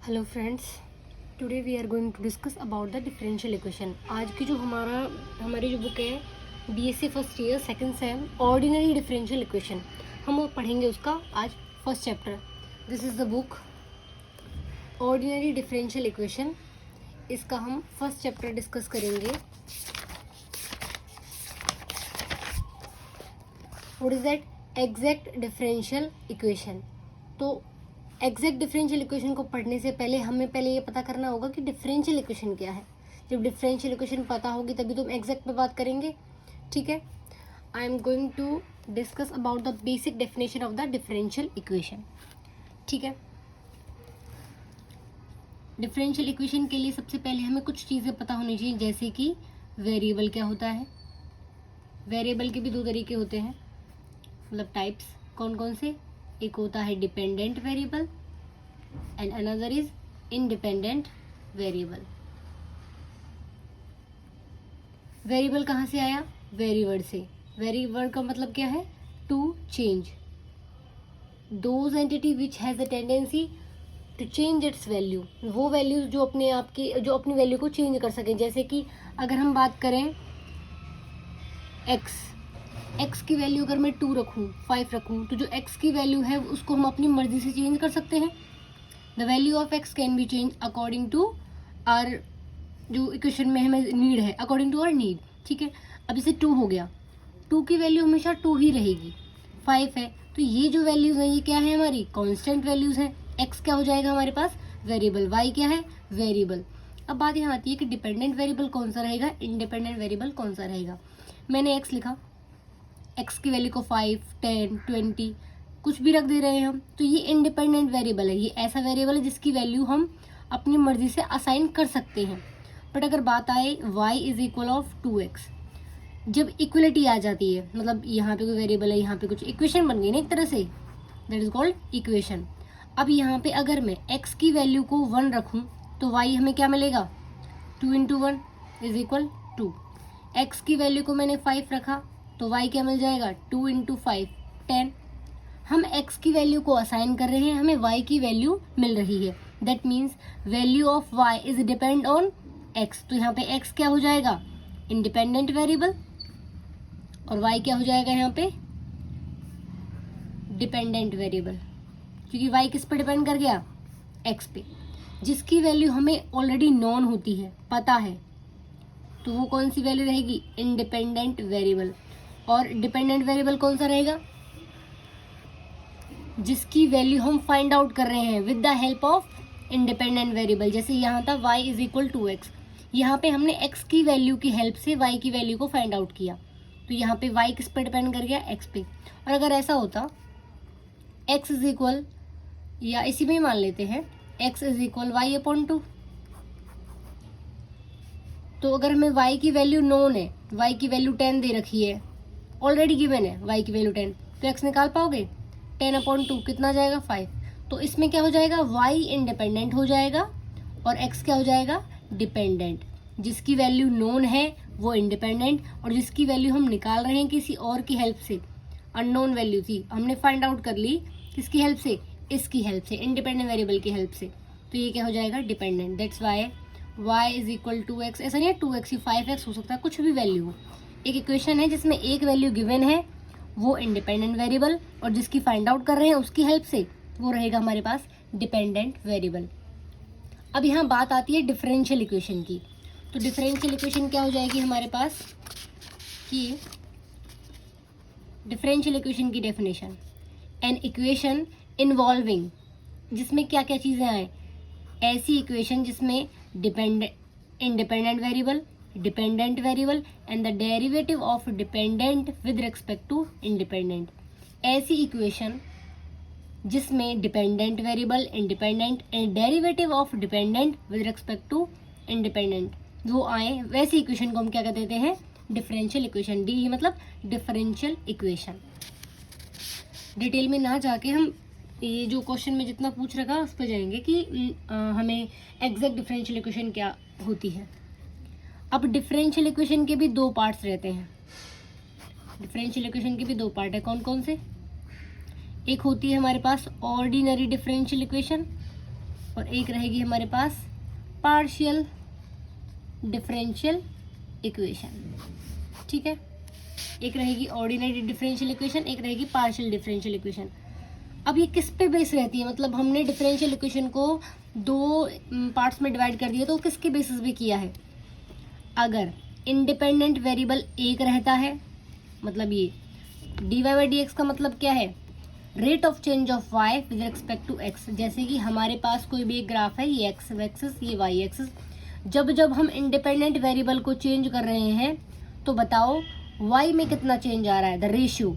Hello friends, today we are going to discuss about the differential equation. आज की जो हमारी जो बुक है BSc first year second sem ordinary differential equation, हम वो पढ़ेंगे उसका आज first chapter. This is the book ordinary differential equation. इसका हम फर्स्ट चैप्टर डिस्कस करेंगे। What is that? Exact differential equation. तो एग्जैक्ट डिफरेंशियल इक्वेशन को पढ़ने से पहले हमें ये पता करना होगा कि डिफरेंशियल इक्वेशन क्या है। जब डिफरेंशियल इक्वेशन पता होगी तभी तो हम एग्जैक्ट पे बात करेंगे, ठीक है। I am going to discuss about the basic definition of the differential equation, ठीक है। डिफरेंशियल इक्वेशन के लिए सबसे पहले हमें कुछ चीज़ें पता होनी चाहिए, जैसे कि वेरिएबल क्या होता है। वेरिएबल के भी दो तरीके होते हैं, मतलब टाइप्स। कौन कौन से? एक होता है dependent variable and another is independent variable. Variable कहाँ से आया? वेरी वर्ड से। वेरी वर्ड का मतलब क्या है? To change. Those entity which has a tendency to change its value, वो वैल्यूज जो अपनी वैल्यू को चेंज कर सकें। जैसे कि अगर हम बात करें एक्स की वैल्यू अगर मैं 2 रखूँ, 5 रखूँ, तो जो एक्स की वैल्यू है उसको हम अपनी मर्जी से चेंज कर सकते हैं। The value of x can be change according to r, जो इक्वेशन में हमें नीड है, अकॉर्डिंग टू आर नीड, ठीक है। अब जैसे 2 हो गया, 2 की वैल्यू हमेशा 2 ही रहेगी। 5 है तो ये जो वैल्यूज हैं ये क्या है? हमारी कांस्टेंट वैल्यूज हैं। एक्स क्या हो जाएगा हमारे पास? वेरिएबल। वाई क्या है? वेरिएबल। अब बात यहाँ आती है कि डिपेंडेंट वेरिएबल कौन सा रहेगा, इंडिपेंडेंट वेरिएबल कौन सा रहेगा। मैंने एक्स लिखा, एक्स की वैल्यू को 5, 10, 20 कुछ भी रख दे रहे हैं हम, तो ये इंडिपेंडेंट वेरिएबल है। ये ऐसा वेरिएबल है जिसकी वैल्यू हम अपनी मर्जी से असाइन कर सकते हैं। बट अगर बात आए y is equal of 2x, जब इक्वलिटी आ जाती है, मतलब यहाँ पे कोई वेरिएबल है, यहाँ पे कुछ इक्वेशन बन गई ना एक तरह से, दैट इज कॉल्ड इक्वेशन। अब यहाँ पे अगर मैं x की वैल्यू को 1 रखूँ तो y हमें क्या मिलेगा? 2 इंटू 1 इज इक्वल 2। x की वैल्यू को मैंने 5 रखा तो y क्या मिल जाएगा? 2 इंटू 5 10। हम x की वैल्यू को असाइन कर रहे हैं, हमें y की वैल्यू मिल रही है। That means value of y is depend on x। तो यहाँ पे x क्या हो जाएगा? इंडिपेंडेंट वेरिएबल, और y क्या हो जाएगा यहाँ पे? डिपेंडेंट वेरिएबल, क्योंकि y किस पे डिपेंड कर गया? x पे। जिसकी वैल्यू हमें ऑलरेडी नॉन होती है, पता है, तो वो कौन सी वैल्यू रहेगी? Independent variable. और डिपेंडेंट वेरिएबल कौन सा रहेगा? जिसकी वैल्यू हम फाइंड आउट कर रहे हैं with the help of independent variable. जैसे यहाँ था y is equal to x, यहाँ पे हमने x की वैल्यू की हेल्प से y की वैल्यू को फाइंड आउट किया, तो यहाँ पे y किस पे डिपेंड कर गया? x पे। और अगर ऐसा होता x इज इक्वल, या इसी में ही मान लेते हैं x is equal y upon 2, तो अगर हमें y की वैल्यू नोन है, y की वैल्यू 10 दे रखी है, ऑलरेडी गिवन है y की वैल्यू 10, तो x निकाल पाओगे? 10 अपॉन 2 कितना जाएगा? 5। तो इसमें क्या हो जाएगा? y इंडिपेंडेंट हो जाएगा और x क्या हो जाएगा? डिपेंडेंट। जिसकी वैल्यू नोन है वो इंडिपेंडेंट, और जिसकी वैल्यू हम निकाल रहे हैं किसी और की हेल्प से, अननोन वैल्यू थी, हमने फाइंड आउट कर ली किसकी हेल्प से? इसकी हेल्प से, इंडिपेंडेंट वेरिएबल की हेल्प से, तो ये क्या हो जाएगा? Dependent. That's why y is equal to x. ऐसा नहीं है 2x ही 5x हो सकता है, कुछ भी वैल्यू हो। एक इक्वेशन है जिसमें एक वैल्यू गिवन है, वो इंडिपेंडेंट वेरिएबल, और जिसकी फाइंड आउट कर रहे हैं उसकी हेल्प से वो रहेगा हमारे पास डिपेंडेंट वेरिएबल। अब यहाँ बात आती है डिफरेंशियल इक्वेशन की। तो डिफरेंशियल इक्वेशन क्या हो जाएगी हमारे पास कि डिफरेंशियल इक्वेशन की डेफिनेशन, एन इक्वेशन इन्वॉल्विंग, जिसमें क्या क्या चीज़ें आए? ऐसी इक्वेशन जिसमें independent variable, dependent variable and the derivative of dependent with respect to independent. ऐसी इक्वेशन जिसमें dependent variable, independent and derivative of dependent with respect to independent वो आए, वैसी इक्वेशन को हम क्या कहते देते हैं? Differential equation. डी मतलब डिफरेंशियल इक्वेशन। डिटेल में ना जाके हम ये जो क्वेश्चन में जितना पूछ रखा उस पर जाएंगे कि हमें एग्जैक्ट डिफरेंशियल इक्वेशन क्या होती है। अब डिफरेंशियल इक्वेशन के भी दो पार्ट्स रहते हैं। डिफरेंशियल इक्वेशन के भी दो पार्ट है, कौन कौन से? एक होती है हमारे पास ऑर्डिनरी डिफरेंशियल इक्वेशन और एक रहेगी हमारे पास पार्शियल डिफरेंशियल इक्वेशन। ठीक है, एक रहेगी ऑर्डिनरी डिफरेंशियल इक्वेशन, एक रहेगी पार्शियल डिफरेंशियल इक्वेशन। अब ये किस पे बेस रहती है, मतलब हमने डिफरेंशियल इक्वेशन को दो पार्ट्स में डिवाइड कर दिया, तो किसके बेसिस पे किया है? अगर इंडिपेंडेंट वेरिएबल एक रहता है, मतलब ये dy बाई डी का मतलब क्या है? Rate of change of y with respect to x। जैसे कि हमारे पास कोई भी एक ग्राफ है, ये x एक्सिस, ये y एक्सिस, जब जब हम इंडिपेंडेंट वेरिएबल को चेंज कर रहे हैं तो बताओ y में कितना चेंज आ रहा है? The ratio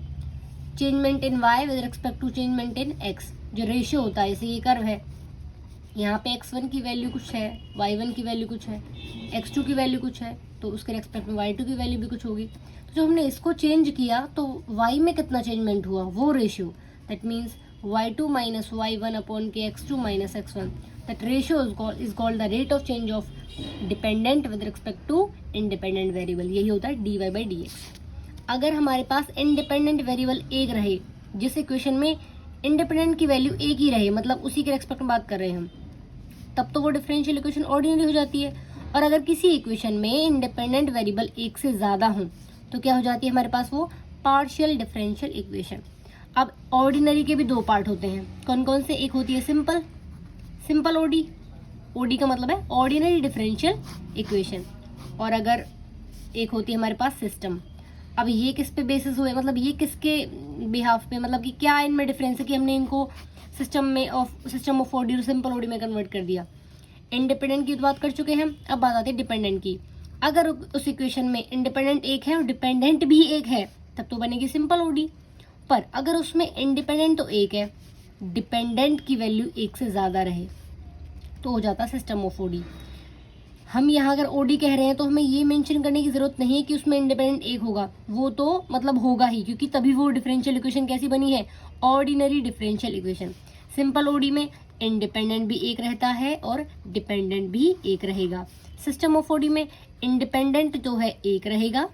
changement in y with respect to changement in x, जो रेशियो होता है। जैसे ये कर्व है, यहाँ पे x1 की वैल्यू कुछ है, y1 की वैल्यू कुछ है, x2 की वैल्यू कुछ है, तो उसके रेस्पेक्ट में y2 की वैल्यू भी कुछ होगी। तो जो हमने इसको चेंज किया तो y में कितना चेंजमेंट हुआ, वो ratio, that means y2 minus y1 upon के x2 minus x1, that ratio is called the rate of change of dependent with respect to independent variable. यही होता है dy बाई डी एक्स। अगर हमारे पास इंडिपेंडेंट वेरिएबल एक रहे, जिस equation में इंडिपेंडेंट की वैल्यू एक ही रहे, मतलब उसी के रेस्पेक्ट में बात कर रहे हैं हम, तब तो वो डिफरेंशियल इक्वेशन ऑर्डिनरी हो जाती है। और अगर किसी इक्वेशन में इंडिपेंडेंट वेरिएबल एक से ज़्यादा हो तो क्या हो जाती है हमारे पास? वो पार्शियल डिफरेंशियल इक्वेशन। अब ऑर्डिनरी के भी दो पार्ट होते हैं, कौन कौन से? एक होती है सिंपल, सिंपल ओडी, ओडी का मतलब है ऑर्डिनरी डिफरेंशियल इक्वेशन, और अगर एक होती है हमारे पास सिस्टम। अब ये किस पे बेसिस हुए, मतलब ये किसके बिहाफ पे, मतलब कि क्या इनमें डिफरेंस है कि हमने इनको सिस्टम ऑफ ओडी और सिंपल ओडी में कन्वर्ट कर दिया? इंडिपेंडेंट की तो बात कर चुके हैं, अब बात आती है डिपेंडेंट की। अगर उस इक्वेशन में इंडिपेंडेंट एक है और डिपेंडेंट भी एक है तब तो बनेगी सिंपल ओडी। पर अगर उसमें इंडिपेंडेंट तो एक है, डिपेंडेंट की वैल्यू एक से ज़्यादा रहे तो हो जाता सिस्टम ऑफ ओडी। हम यहाँ अगर ओडी कह रहे हैं तो हमें ये मेंशन करने की ज़रूरत नहीं है कि उसमें इंडिपेंडेंट एक होगा, वो तो मतलब होगा ही, क्योंकि तभी वो डिफरेंशियल इक्वेशन कैसी बनी है? Ordinary differential equation. Simple OD में इंडिपेंडेंट भी एक रहता है और डिपेंडेंट भी एक रहेगा। सिस्टम ऑफ ओडी में इंडिपेंडेंट जो है एक रहेगा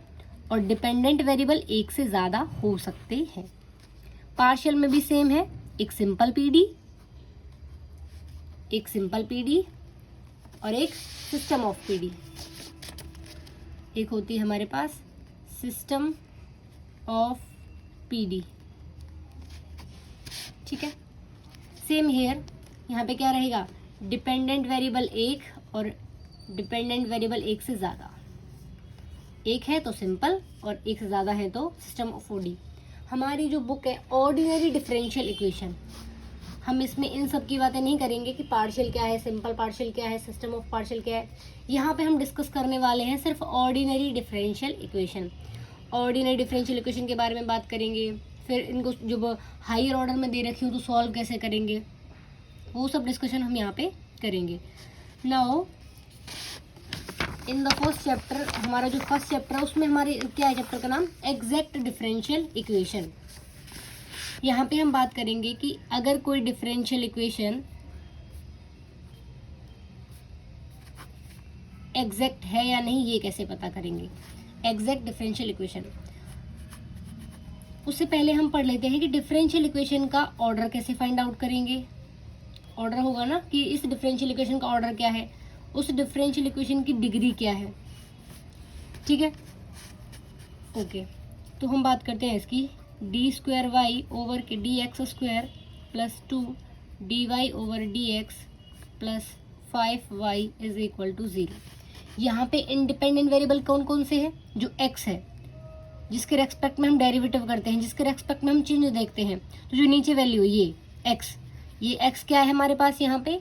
और डिपेंडेंट वेरिएबल एक से ज़्यादा हो सकते हैं। पार्शियल में भी सेम है, एक सिंपल पीडी और एक सिस्टम ऑफ पीडी। एक होती है हमारे पास सिस्टम ऑफ पीडी। ठीक है, सेम हियर, यहाँ पे क्या रहेगा? डिपेंडेंट वेरिएबल एक और डिपेंडेंट वेरिएबल एक से ज़्यादा। एक है तो सिंपल और एक से ज़्यादा है तो सिस्टम ऑफ ओडी। हमारी जो बुक है ऑर्डिनरी डिफरेंशियल इक्वेशन, हम इसमें इन सब की बातें नहीं करेंगे कि पार्शियल क्या है, सिंपल पार्शियल क्या है, सिस्टम ऑफ पार्शियल क्या है। यहाँ पे हम डिस्कस करने वाले हैं सिर्फ ordinary differential equation. Ordinary differential equation के बारे में बात करेंगे, फिर इनको जब हायर ऑर्डर में दे रखी हूँ तो सॉल्व कैसे करेंगे, वो सब डिस्कशन हम यहाँ पे करेंगे। Now in the first chapter, हमारा जो फर्स्ट चैप्टर है उसमें हमारे क्या है चैप्टर का नाम? Exact differential equation. यहाँ पे हम बात करेंगे कि अगर कोई डिफरेंशियल इक्वेशन एग्जैक्ट है या नहीं, ये कैसे पता करेंगे? एग्जैक्ट डिफरेंशियल इक्वेशन, उससे पहले हम पढ़ लेते हैं कि डिफरेंशियल इक्वेशन का ऑर्डर कैसे फाइंड आउट करेंगे। ऑर्डर होगा ना कि इस डिफरेंशियल इक्वेशन का ऑर्डर क्या है, उस डिफरेंशियल इक्वेशन की डिग्री क्या है। ठीक है, ओके, तो हम बात करते हैं इसकी। डी स्क्वायर वाई ओवर के d x square plus 2 d y over d x plus 5y is equal to 0। यहाँ पे इंडिपेंडेंट वेरिएबल कौन कौन से हैं? जो x है, जिसके रेस्पेक्ट में हम डेरिवेटिव करते हैं, जिसके रेस्पेक्ट में हम चिन्ह देखते हैं, तो जो नीचे वैल्यू ये x, ये x क्या है हमारे पास यहाँ पे?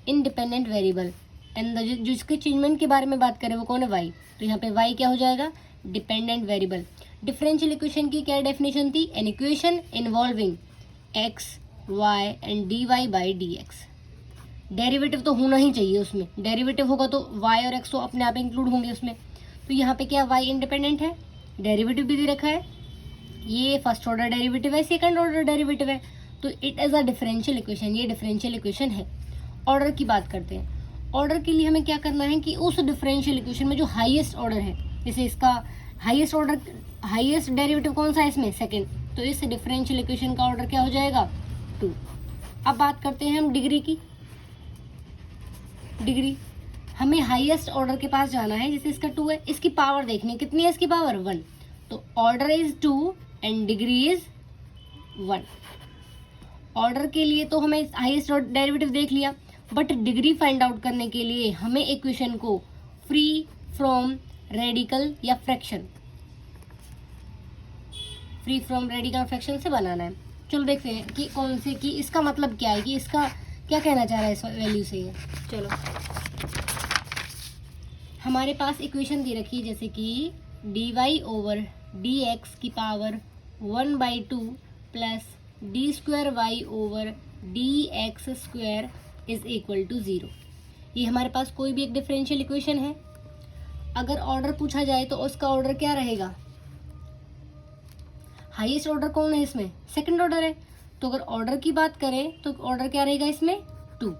Independent variable. एंड जिसके चेंजमेंट के बारे में बात करें वो कौन है? y। तो यहाँ पे y क्या हो जाएगा? Dependent variable. डिफरेंशियल इक्वेशन की क्या डेफिनेशन थी? N equation involving x, y and dy by dx। Derivative तो होना ही चाहिए उसमें, डेरिवेटिव होगा तो y और x तो अपने आप इंक्लूड होंगे उसमें। तो यहाँ पे क्या y इंडिपेंडेंट है, डेरिवेटिव भी दे रखा है, ये फर्स्ट ऑर्डर डेरिवेटिव है, सेकंड ऑर्डर डेरिवेटिव है, तो it is a differential equation, ये डिफरेंशियल इक्वेशन है। ऑर्डर की बात करते हैं। ऑर्डर के लिए हमें क्या करना है कि उस डिफरेंशियल इक्वेशन में जो हाईएस्ट ऑर्डर है, जैसे इसका हाईएस्ट ऑर्डर, हाईएस्ट डेरिवेटिव कौन सा है इसमें? सेकंड, तो इस डिफरेंशियल इक्वेशन का ऑर्डर क्या हो जाएगा? 2। अब बात करते हैं हम डिग्री की। डिग्री। हमें हाईएस्ट ऑर्डर के पास जाना है, जैसे इसका 2 है, इसकी पावर देखनी है, कितनी है इसकी पावर 1, तो order is 2 and degree is 1। Order के लिए तो हमें हाईएस्ट डेरिवेटिव देख लिया, बट डिग्री फाइंड आउट करने के लिए हमें इक्वेशन को फ्री फ्रॉम रेडिकल या फ्रैक्शन से बनाना है। चलो देखते हैं कि कौन से, कि इसका मतलब क्या है, कि इसका क्या कहना चाह रहा है इस वैल्यू से ये। चलो हमारे पास इक्वेशन दे रखी है, जैसे कि dy/dx की power 1/2 plus d²y/dx² is equal to 0। ये हमारे पास कोई भी एक डिफरेंशियल इक्वेशन है। अगर ऑर्डर पूछा जाए तो उसका ऑर्डर क्या रहेगा, हाईएस्ट ऑर्डर कौन है इसमें, सेकंड ऑर्डर है, तो अगर ऑर्डर की बात करें तो ऑर्डर क्या रहेगा इसमें 2।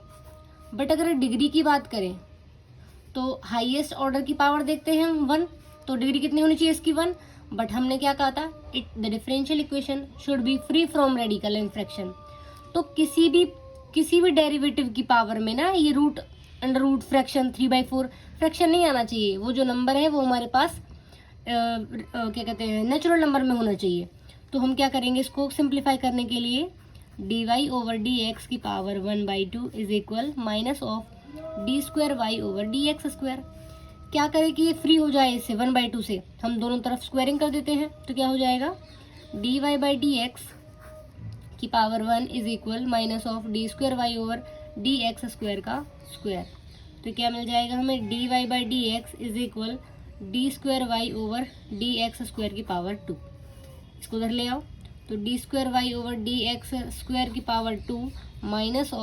बट अगर डिग्री की बात करें तो हाईएस्ट ऑर्डर की पावर देखते हैं हम 1, तो डिग्री कितनी होनी चाहिए इसकी 1। बट हमने क्या कहा था, the differential equation should be free from radical and fraction. तो किसी भी डेरिवेटिव की पावर में ना ये root, under root, fraction, 3/4 fraction नहीं आना चाहिए। वो जो नंबर है वो हमारे पास क्या कहते हैं, नेचुरल नंबर में होना चाहिए। तो हम क्या करेंगे, इसको सिंप्लीफाई करने के लिए dy/dx की power 1/2 is equal minus of d²y/dx²। क्या करें कि ये फ्री हो जाए इससे 1/2 से, हम दोनों तरफ स्क्वायरिंग कर देते हैं, तो क्या हो जाएगा dy/dx की power 1 is equal minus of d²y/dx² का स्क्वायर। तो क्या मिल जाएगा हमें, dy/dx इज इक्वल d²y/dx² की पावर 2। इसको उधर ले आओ, तो d²y/dx² की power 2 minus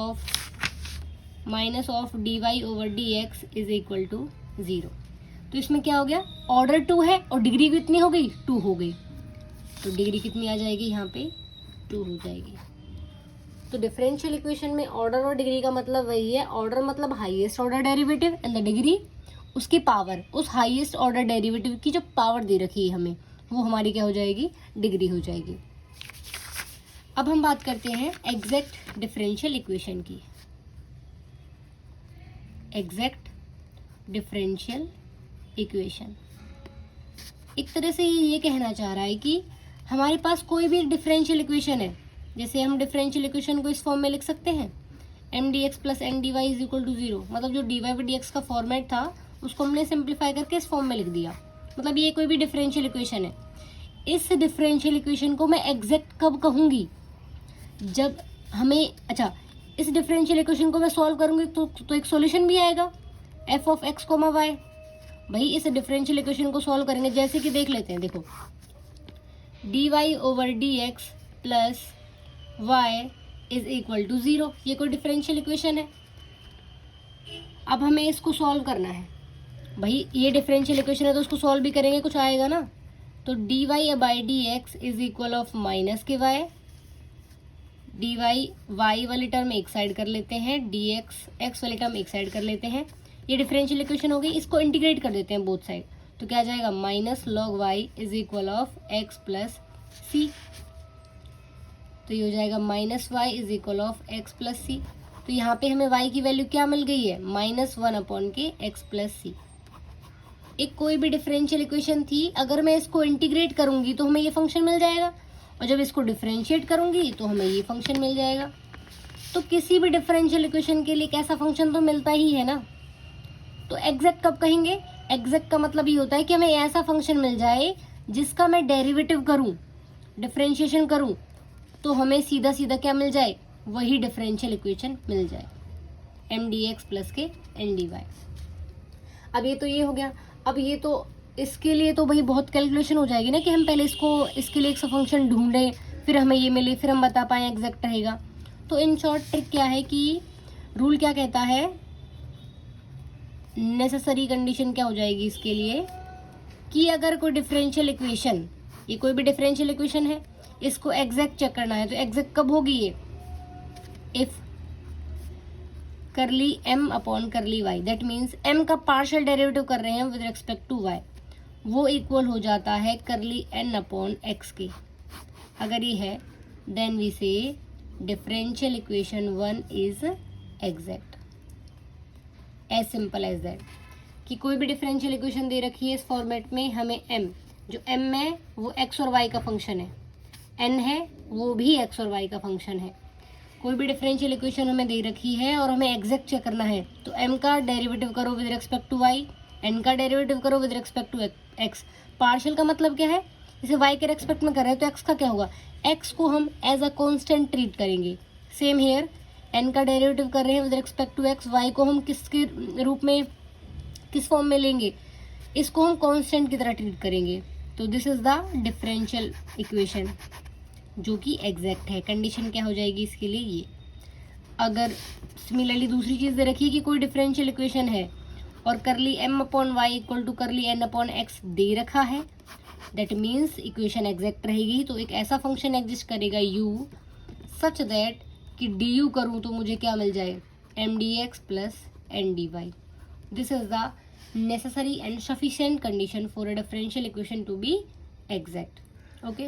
of dy/dx is equal to 0। तो इसमें क्या हो गया, ऑर्डर 2 है और डिग्री कितनी हो गई, 2 हो गई, तो डिग्री कितनी आ जाएगी यहाँ पे 2 हो जाएगी। तो डिफरेंशियल इक्वेशन में ऑर्डर और डिग्री का मतलब वही है, ऑर्डर मतलब highest order derivative and the degree उसकी पावर, उस हाईएस्ट ऑर्डर डेरिवेटिव की जो पावर दे रखी है हमें, वो हमारी क्या हो जाएगी, डिग्री हो जाएगी। अब हम बात करते हैं एग्जैक्ट डिफरेंशियल इक्वेशन की। एग्जैक्ट डिफरेंशियल इक्वेशन एक तरह से ये कहना चाह रहा है कि हमारे पास कोई भी डिफरेंशियल इक्वेशन है, जैसे हम डिफरेंशियल इक्वेशन को इस फॉर्म में लिख सकते हैं, mdx plus ndy is equal to 0। मतलब जो dy/dx का फॉर्मेट था उसको हमने सिंप्लीफाई करके इस फॉर्म में लिख दिया। मतलब ये कोई भी डिफरेंशियल इक्वेशन है। इस डिफरेंशियल इक्वेशन को मैं एग्जैक्ट कब कहूँगी, जब हमें, अच्छा, इस डिफरेंशियल इक्वेशन को मैं सॉल्व करूँगी तो एक सॉल्यूशन भी आएगा, f(x, y)। भाई इस डिफरेंशियल इक्वेशन को सॉल्व करेंगे, जैसे कि देख लेते हैं, देखो dy/dx plus y is equal to 0। ये कोई डिफरेंशियल इक्वेशन है। अब हमें इसको सॉल्व करना है। भाई ये डिफरेंशियल इक्वेशन है तो उसको सॉल्व भी करेंगे, कुछ आएगा ना। तो dy/dx is equal of minus के y, dy y वाली टर्म एक साइड कर लेते हैं, dx x वाली टर्म एक साइड कर लेते हैं। ये डिफरेंशियल इक्वेशन हो गई, इसको इंटीग्रेट कर देते हैं बोथ साइड, तो क्या आ जाएगा minus log y is equal of x plus C. तो ये हो जाएगा minus Y is equal of X plus C. तो यहाँ पे हमें y की वैल्यू क्या मिल गई है, -1/x प्लस सी। एक कोई भी डिफरेंशियल इक्वेशन थी, अगर मैं इसको इंटीग्रेट करूंगी तो हमें ये फंक्शन मिल जाएगा, और जब इसको डिफरेंशिएट करूंगी तो हमें ये फंक्शन मिल जाएगा। तो किसी भी डिफरेंशियल इक्वेशन के लिए कैसा फंक्शन तो मिलता ही है ना। तो एग्जैक्ट कब कहेंगे, एग्जैक्ट का मतलब ये होता है कि हमें ऐसा फंक्शन मिल जाए जिसका मैं डेरिवेटिव करूं, डिफरेंशिएशन करूं, तो हमें सीधा सीधा क्या मिल जाए, वही डिफरेंशियल इक्वेशन मिल जाए, mdx प्लस के ndy। अब ये तो ये हो गया। अब ये तो इसके लिए तो भाई बहुत कैलकुलेशन हो जाएगी ना, कि हम पहले इसके लिए एक सा फंक्शन ढूंढें, फिर हमें ये मिले, फिर हम बता पाएँ एग्जैक्ट रहेगा। तो इन शॉर्ट ट्रिक क्या है कि रूल क्या कहता है, नेसेसरी कंडीशन क्या हो जाएगी इसके लिए, कि अगर कोई डिफरेंशियल इक्वेशन, ये कोई भी डिफरेंशियल इक्वेशन है, इसको एग्जैक्ट चेक करना है, तो एग्जैक्ट कब होगी ये, if curly m/y, that means m का पार्शियल डेरिवेटिव कर रहे हैं विद रिस्पेक्ट टू y, वो इक्वल हो जाता है करली n/x के। अगर ये है then we say differential equation 1 is exact. As simple as that कि कोई भी डिफरेंशियल इक्वेशन दे रखी है इस फॉर्मेट में, हमें m, जो m है वो x और y का फंक्शन है, n है वो भी x और y का फंक्शन है। कोई भी डिफरेंशियल इक्वेशन हमें दे रखी है और हमें एग्जैक्ट चेक करना है, तो m का डेरिवेटिव करो with respect to y, n का डेरिवेटिव करो with respect to x। Partial का मतलब क्या है, जैसे y के रिस्पेक्ट में कर रहे हैं तो x का क्या होगा, x को हम एज अ कांस्टेंट ट्रीट करेंगे। सेम हेयर n का डेरिवेटिव कर रहे हैं with respect to x, y को हम किसके रूप में, किस फॉर्म में लेंगे, इसको हम कांस्टेंट की तरह ट्रीट करेंगे। तो this is the differential equation जो कि एग्जैक्ट है। कंडीशन क्या हो जाएगी इसके लिए, ये अगर सिमिलरली दूसरी चीज़ दे रखी है कि कोई डिफरेंशियल इक्वेशन है और curly m upon y equal to curly n upon x दे रखा है, दैट मीन्स इक्वेशन एग्जैक्ट रहेगी। तो एक ऐसा फंक्शन एग्जिस्ट करेगा u सच दैट कि du करूँ तो मुझे क्या मिल जाए, m dx plus n dy। This is the necessary and sufficient condition for a differential equation to be exact. Okay.